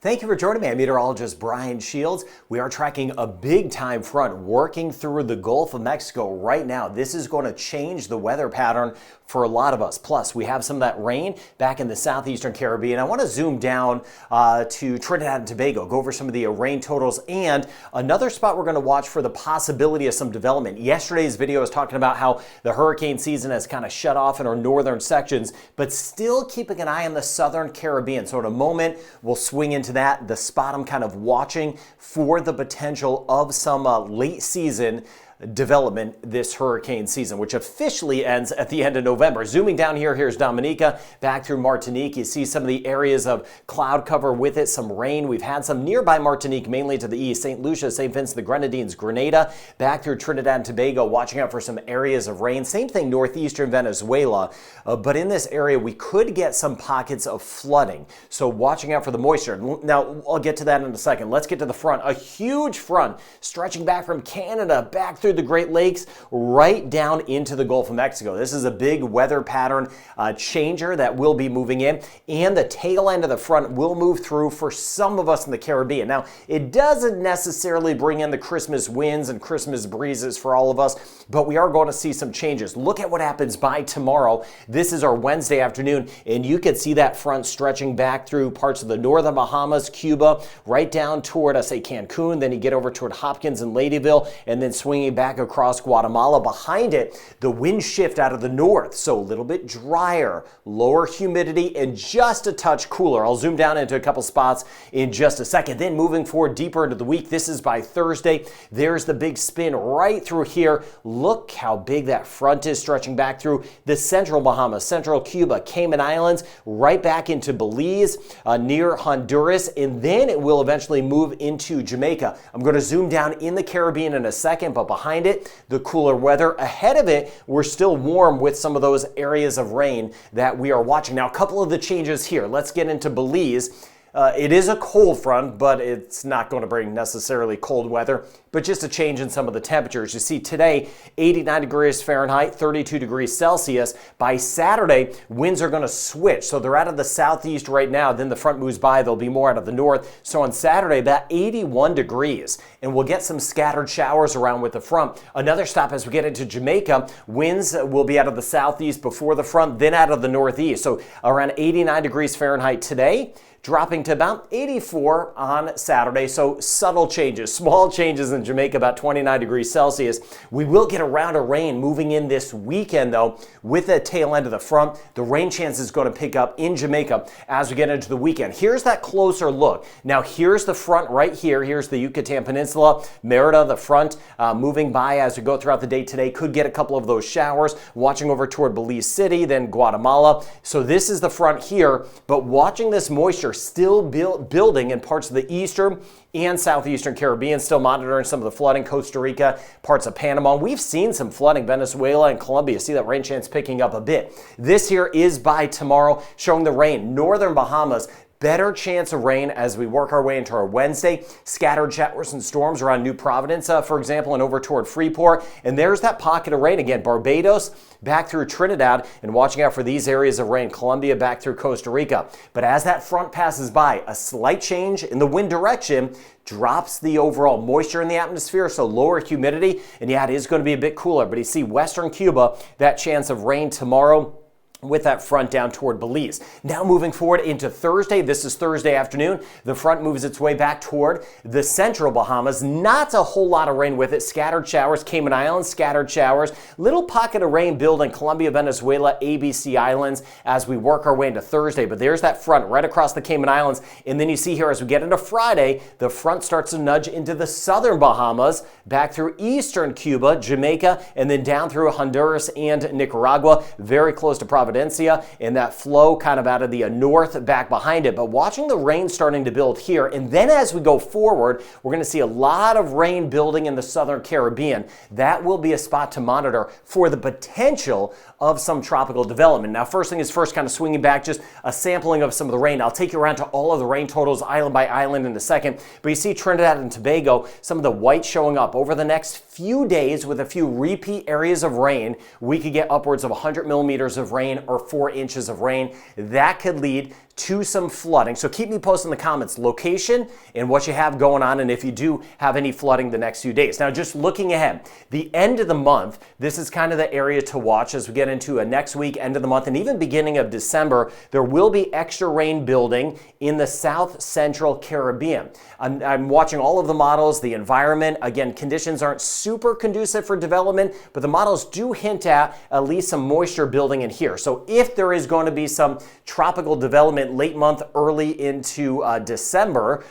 Thank you for joining me. I'm meteorologist Brian Shields. We are tracking a big time front working through the Gulf of Mexico right now. This is going to change the weather pattern for a lot of us. Plus, we have some of that rain back in the southeastern Caribbean. I want to zoom down to Trinidad and Tobago, go over some of the rain totals and another spot we're going to watch for the possibility of some development. Yesterday's video was talking about how the hurricane season has kind of shut off in our northern sections, but still keeping an eye on the southern Caribbean. So in a moment, we'll swing into that, the spot I'm kind of watching for the potential of some late season development this hurricane season, which officially ends at the end of November. Zooming down here, here's Dominica, back through Martinique. You see some of the areas of cloud cover with it, some rain. We've had some nearby Martinique, mainly to the east, St. Lucia, St. Vincent, the Grenadines, Grenada, back through Trinidad and Tobago, watching out for some areas of rain. Same thing northeastern Venezuela, but in this area, we could get some pockets of flooding. So watching out for the moisture. Now, I'll get to that in a second. Let's get to the front. A huge front stretching back from Canada, back through the Great Lakes, right down into the Gulf of Mexico. This is a big weather pattern changer that will be moving in, and the tail end of the front will move through for some of us in the Caribbean. Now, it doesn't necessarily bring in the Christmas winds and Christmas breezes for all of us, but we are going to see some changes. Look at what happens by tomorrow. This is our Wednesday afternoon, and you can see that front stretching back through parts of the northern Bahamas, Cuba, right down toward, say, Cancun. Then you get over toward Hopkins and Ladyville, and then swinging back across Guatemala. Behind it, the wind shift out of the north, so a little bit drier, lower humidity, and just a touch cooler. I'll zoom down into a couple spots in just a second. Then moving forward deeper into the week, this is by Thursday. There's the big spin right through here. Look how big that front is, stretching back through the central Bahamas, central Cuba, Cayman Islands, right back into Belize, near Honduras, and then it will eventually move into Jamaica. I'm going to zoom down in the Caribbean in a second, but behind it, the cooler weather. Ahead of it, we're still warm with some of those areas of rain that we are watching. Now, a couple of the changes here. Let's get into Belize. It is a cold front, but it's not going to bring necessarily cold weather, but just a change in some of the temperatures. You see today, 89 degrees Fahrenheit, 32 degrees Celsius. By Saturday, winds are going to switch. So they're out of the southeast right now. Then the front moves by. They'll be more out of the north. So on Saturday, about 81 degrees. And we'll get some scattered showers around with the front. Another stop as we get into Jamaica, winds will be out of the southeast before the front, then out of the northeast. So around 89 degrees Fahrenheit today, dropping to about 84 on Saturday. So subtle changes, small changes in Jamaica, about 29 degrees Celsius. We will get a round of rain moving in this weekend, though, with the tail end of the front. The rain chance is going to pick up in Jamaica as we get into the weekend. Here's that closer look. Now, here's the front right here. Here's the Yucatan Peninsula, Merida, the front moving by as we go throughout the day today. Could get a couple of those showers, watching over toward Belize City, then Guatemala. So this is the front here, but watching this moisture still building in parts of the eastern and southeastern Caribbean, still monitoring some of the flooding, Costa Rica, parts of Panama. We've seen some flooding, Venezuela and Colombia. See that rain chance picking up a bit. This here is by tomorrow, showing the rain. Northern Bahamas, better chance of rain as we work our way into our Wednesday. Scattered showers and storms around New Providence, for example, and over toward Freeport. And there's that pocket of rain again. Barbados, back through Trinidad, and watching out for these areas of rain. Colombia, back through Costa Rica. But as that front passes by, a slight change in the wind direction drops the overall moisture in the atmosphere, so lower humidity. And yeah, it is going to be a bit cooler. But you see western Cuba, that chance of rain tomorrow, with that front down toward Belize. Now moving forward into Thursday, this is Thursday afternoon, the front moves its way back toward the central Bahamas. Not a whole lot of rain with it. Scattered showers, Cayman Islands, scattered showers. Little pocket of rain building Colombia, Venezuela, ABC Islands as we work our way into Thursday. But there's that front right across the Cayman Islands. And then you see here as we get into Friday, the front starts to nudge into the southern Bahamas, back through eastern Cuba, Jamaica, and then down through Honduras and Nicaragua, very close to Providencia, and that flow kind of out of the north back behind it. But watching the rain starting to build here, and then as we go forward, we're going to see a lot of rain building in the southern Caribbean. That will be a spot to monitor for the potential of some tropical development. Now, first thing is first, kind of swinging back, just a sampling of some of the rain. I'll take you around to all of the rain totals island by island in a second, but you see Trinidad and Tobago, some of the white showing up over the next few days with a few repeat areas of rain. We could get upwards of 100 millimeters of rain or 4 inches of rain. That could lead to some flooding. So keep me posted in the comments, location and what you have going on, and if you do have any flooding the next few days. Now, just looking ahead, the end of the month, this is kind of the area to watch as we get into a next week, end of the month, and even beginning of December. There will be extra rain building in the South Central Caribbean. I'm watching all of the models, the environment. Again, conditions aren't super conducive for development, but the models do hint at least some moisture building in here. So if there is going to be some tropical development late month, early into December,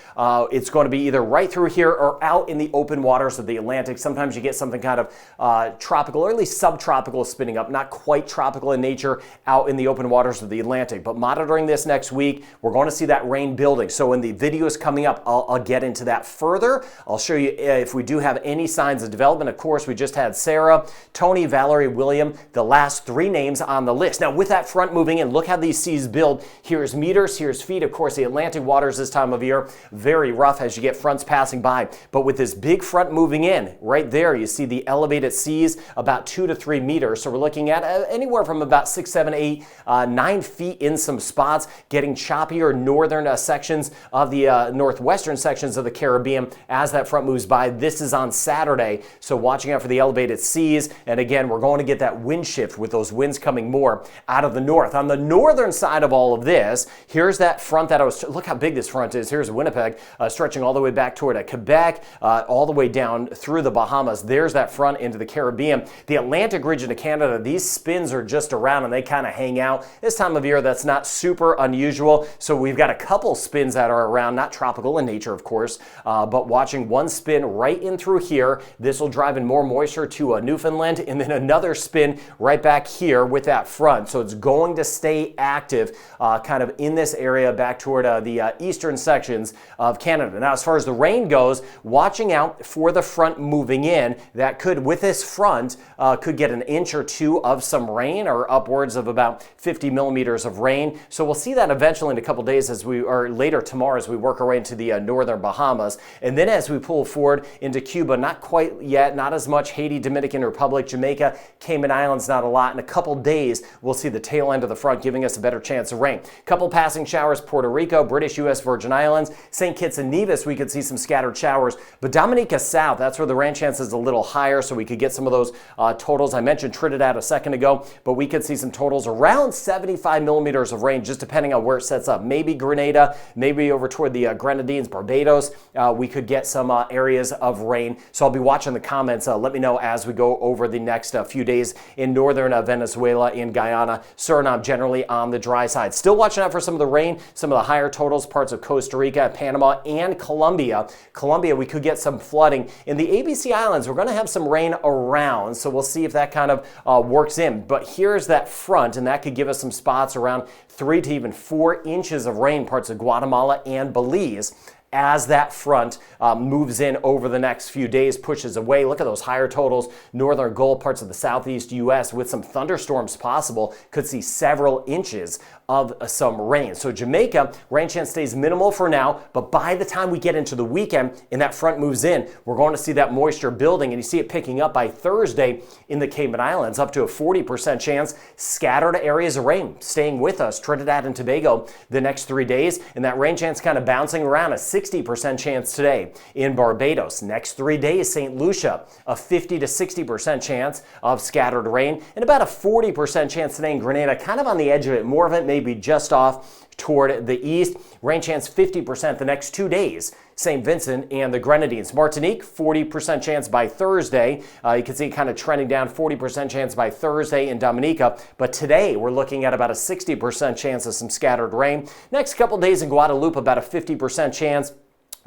it's going to be either right through here or out in the open waters of the Atlantic. Sometimes you get something kind of tropical or at least subtropical spinning up, not quite tropical in nature, out in the open waters of the Atlantic. But monitoring this next week, we're going to see that rain building. So in the videos coming up, I'll get into that further. I'll show you if we do have any signs of development. Of course, we just had Sarah, Tony, Valerie, William, the last three names on the list. Now, with that front moving in, look how these seas build. Here's meters, here's feet. Of course, the Atlantic waters this time of year, very rough as you get fronts passing by. But with this big front moving in, right there, you see the elevated seas about 2 to 3 meters. So we're looking at anywhere from about 6, 7, 8, 9 feet in some spots, getting choppier northern sections of the northwestern sections of the Caribbean as that front moves by. This is on Saturday, so watching out for the elevated seas. And again, we're going to get that wind shift with those winds coming more out of the north. On the northern side of all of this, here's that front that look how big this front is. Here's Winnipeg, stretching all the way back toward Quebec, all the way down through the Bahamas. There's that front into the Caribbean. The Atlantic region of Canada, these spins are just around and they kind of hang out. This time of year, that's not super unusual. So we've got a couple spins that are around, not tropical in nature, of course, but watching one spin right in through here. This will drive in more moisture to Newfoundland, and then another spin right back here with that front. So it's going to stay active kind of in this area back toward the eastern sections of Canada. Now, as far as the rain goes, watching out for the front moving in. That could, with this front, could get an inch or two of some rain, or upwards of about 50 millimeters of rain. So we'll see that eventually in a couple days or later tomorrow as we work our way into the northern Bahamas. And then as we pull forward into Cuba, not quite yet, not as much. Haiti, Dominican Republic, Jamaica, Cayman Islands, not a lot. In a couple days, we'll see the tail end of the front giving us a better chance of rain. Couple passing showers, Puerto Rico, British U.S. Virgin Islands, St. Kitts and Nevis, we could see some scattered showers. But Dominica South, that's where the rain chance is a little higher, so we could get some of those totals. I mentioned Trinidad a second ago, but we could see some totals around 75 millimeters of rain, just depending on where it sets up. Maybe Grenada, maybe over toward the Grenadines, Barbados, we could get some areas of rain. So I'll be watching the comments. Let me know as we go over the next few days in northern Venezuela, in Guyana, Suriname, generally on the dry side. Still watching out for some of the rain, some of the higher totals, parts of Costa Rica, Panama, and Colombia. Colombia, we could get some flooding. In the ABC Islands, we're going to have some rain around, so we'll see if that kind of works in. But here's that front, and that could give us some spots around 3 to even 4 inches of rain, parts of Guatemala and Belize, as that front moves in over the next few days, pushes away. Look at those higher totals. Northern Gulf, parts of the southeast U.S. with some thunderstorms possible, could see several inches of some rain. So Jamaica, rain chance stays minimal for now, but by the time we get into the weekend and that front moves in, we're going to see that moisture building, and you see it picking up by Thursday in the Cayman Islands, up to a 40% chance. Scattered areas of rain staying with us, Trinidad and Tobago, the next 3 days, and that rain chance kind of bouncing around, a 60% chance today in Barbados. Next 3 days, St. Lucia, a 50 to 60% chance of scattered rain, and about a 40% chance today in Grenada, kind of on the edge of it, more of it maybe just off toward the east. Rain chance 50% the next 2 days. St. Vincent and the Grenadines. Martinique, 40% chance by Thursday. You can see it kind of trending down, 40% chance by Thursday in Dominica. But today, we're looking at about a 60% chance of some scattered rain. Next couple days in Guadeloupe, about a 50% chance.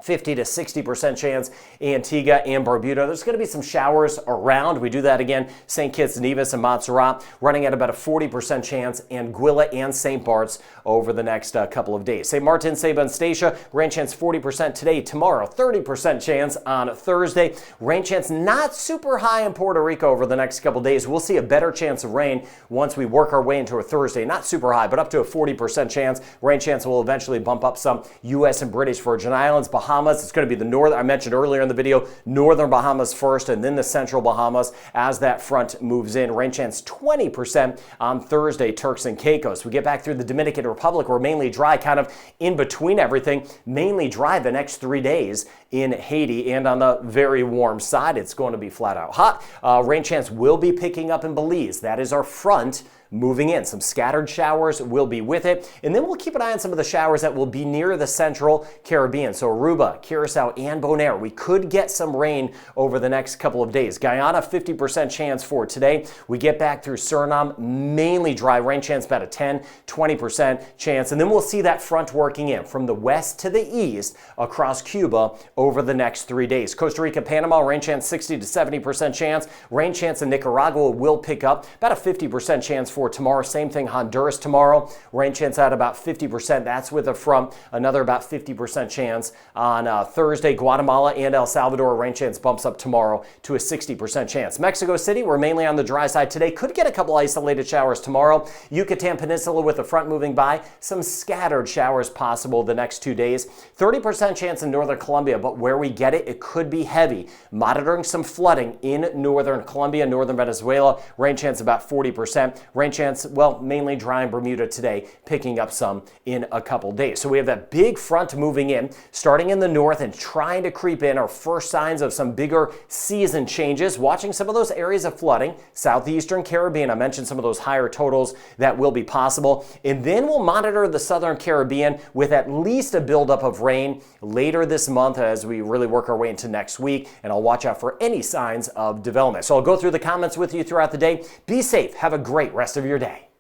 50 to 60% chance Antigua and Barbuda. There's going to be some showers around. We do that again. St. Kitts, Nevis, and Montserrat running at about a 40% chance, Anguilla and St. Bart's over the next couple of days. St. Martin, Saba, and Statia, rain chance 40% today, tomorrow, 30% chance on Thursday. Rain chance not super high in Puerto Rico over the next couple of days. We'll see a better chance of rain once we work our way into a Thursday. Not super high, but up to a 40% chance. Rain chance will eventually bump up some U.S. and British Virgin Islands, Bahamas, Bahamas. It's going to be the northern, I mentioned earlier in the video, northern Bahamas first and then the central Bahamas as that front moves in. Rain chance 20% on Thursday, Turks and Caicos. We get back through the Dominican Republic. We're mainly dry, kind of in between everything, mainly dry the next 3 days in Haiti, and on the very warm side, it's going to be flat out hot. Rain chance will be picking up in Belize. That is our front moving in. Some scattered showers will be with it. And then we'll keep an eye on some of the showers that will be near the central Caribbean. So Aruba, Curacao, and Bonaire. We could get some rain over the next couple of days. Guyana, 50% chance for today. We get back through Suriname, mainly dry. Rain chance about a 10, 20% chance. And then we'll see that front working in from the west to the east across Cuba over the next 3 days. Costa Rica, Panama, rain chance 60 to 70% chance. Rain chance in Nicaragua will pick up about a 50% chance for tomorrow. Same thing, Honduras tomorrow. Rain chance at about 50%. That's with a front. Another about 50% chance on Thursday. Guatemala and El Salvador, rain chance bumps up tomorrow to a 60% chance. Mexico City, we're mainly on the dry side today. Could get a couple isolated showers tomorrow. Yucatan Peninsula with the front moving by. Some scattered showers possible the next 2 days. 30% chance in northern Colombia, but where we get it, it could be heavy. Monitoring some flooding in northern Colombia, northern Venezuela. Rain chance about 40%. Rain chance, well, mainly dry in Bermuda today, picking up some in a couple days. So we have that big front moving in, starting in the north and trying to creep in. Our first signs of some bigger season changes. Watching some of those areas of flooding, southeastern Caribbean. I mentioned some of those higher totals that will be possible. And then we'll monitor the southern Caribbean with at least a buildup of rain later this month as we really work our way into next week. And I'll watch out for any signs of development. So I'll go through the comments with you throughout the day. Be safe. Have a great rest of your day.